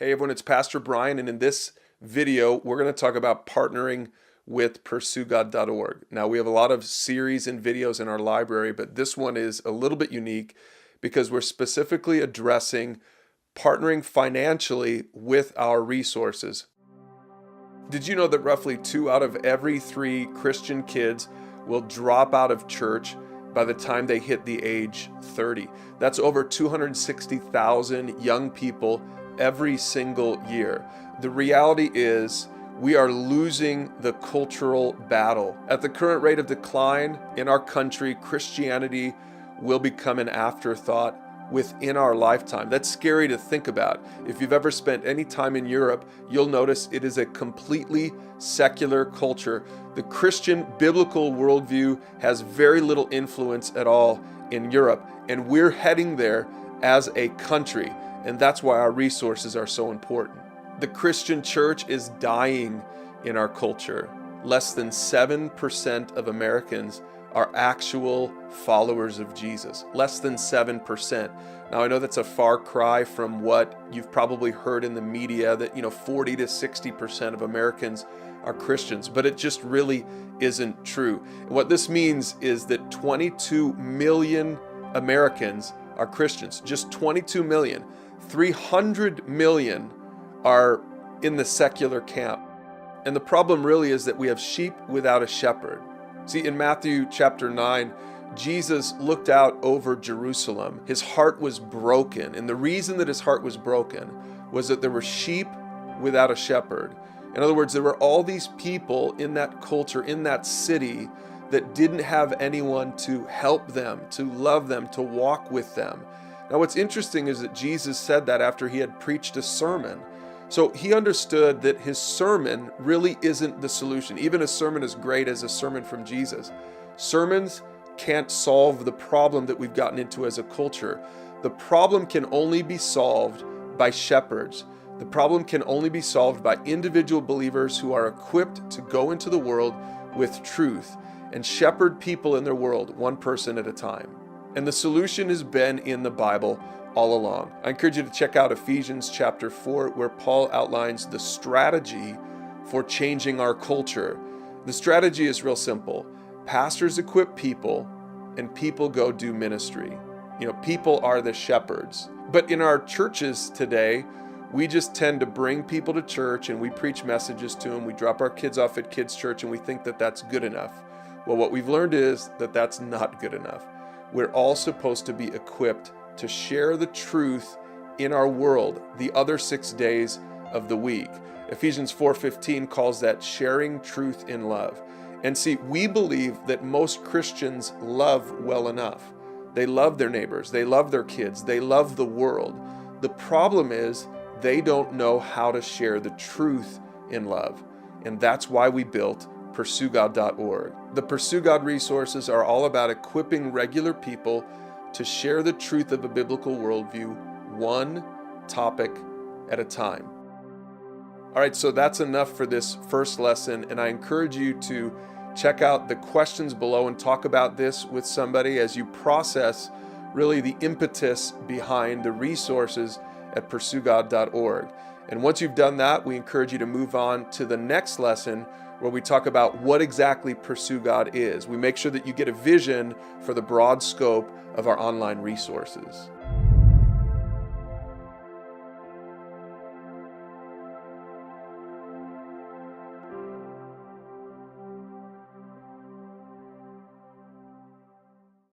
Hey everyone, it's Pastor Brian, and in this video, we're going to talk about partnering with PursueGod.org. Now, we have a lot of series and videos in our library, but this one is a little bit unique because we're specifically addressing partnering financially with our resources. Did you know that roughly 2 out of every 3 Christian kids will drop out of church by the time they hit the age 30? That's over 260,000 young people every single year. The reality is we are losing the cultural battle. At the current rate of decline in our country, Christianity will become an afterthought within our lifetime. That's scary to think about. If you've ever spent any time in Europe, you'll notice it is a completely secular culture. The Christian biblical worldview has very little influence at all in Europe, and we're heading there as a country. And that's why our resources are so important. The Christian church is dying in our culture. Less than 7% of Americans are actual followers of Jesus. Less than 7%. Now, I know that's a far cry from what you've probably heard in the media that, 40 to 60% of Americans are Christians, but it just really isn't true. And what this means is that 22 million Americans are Christians. Just 22 million. 300 million are in the secular camp. And the problem really is that we have sheep without a shepherd. See, in Matthew chapter 9, Jesus looked out over Jerusalem. His heart was broken. And the reason that his heart was broken was that there were sheep without a shepherd. In other words, there were all these people in that culture, in that city, that didn't have anyone to help them, to love them, to walk with them. Now, what's interesting is that Jesus said that after he had preached a sermon. So he understood that his sermon really isn't the solution. Even a sermon as great as a sermon from Jesus. Sermons can't solve the problem that we've gotten into as a culture. The problem can only be solved by shepherds. The problem can only be solved by individual believers who are equipped to go into the world with truth and shepherd people in their world, one person at a time. And the solution has been in the Bible all along. I encourage you to check out Ephesians chapter 4, where Paul outlines the strategy for changing our culture. The strategy is real simple. Pastors equip people, and people go do ministry. People are the shepherds. But in our churches today, we just tend to bring people to church and we preach messages to them. We drop our kids off at kids' church and we think that that's good enough. Well, what we've learned is that that's not good enough. We're all supposed to be equipped to share the truth in our world the other 6 days of the week. Ephesians 4:15 calls that sharing truth in love. And see, we believe that most Christians love well enough. They love their neighbors, they love their kids, they love the world. The problem is they don't know how to share the truth in love. And that's why we built PursueGod.org. The Pursue God resources are all about equipping regular people to share the truth of a biblical worldview, one topic at a time. All right, so that's enough for this first lesson, and I encourage you to check out the questions below and talk about this with somebody as you process really the impetus behind the resources at PursueGod.org. And once you've done that, we encourage you to move on to the next lesson, where we talk about what exactly Pursue God is. We make sure that you get a vision for the broad scope of our online resources.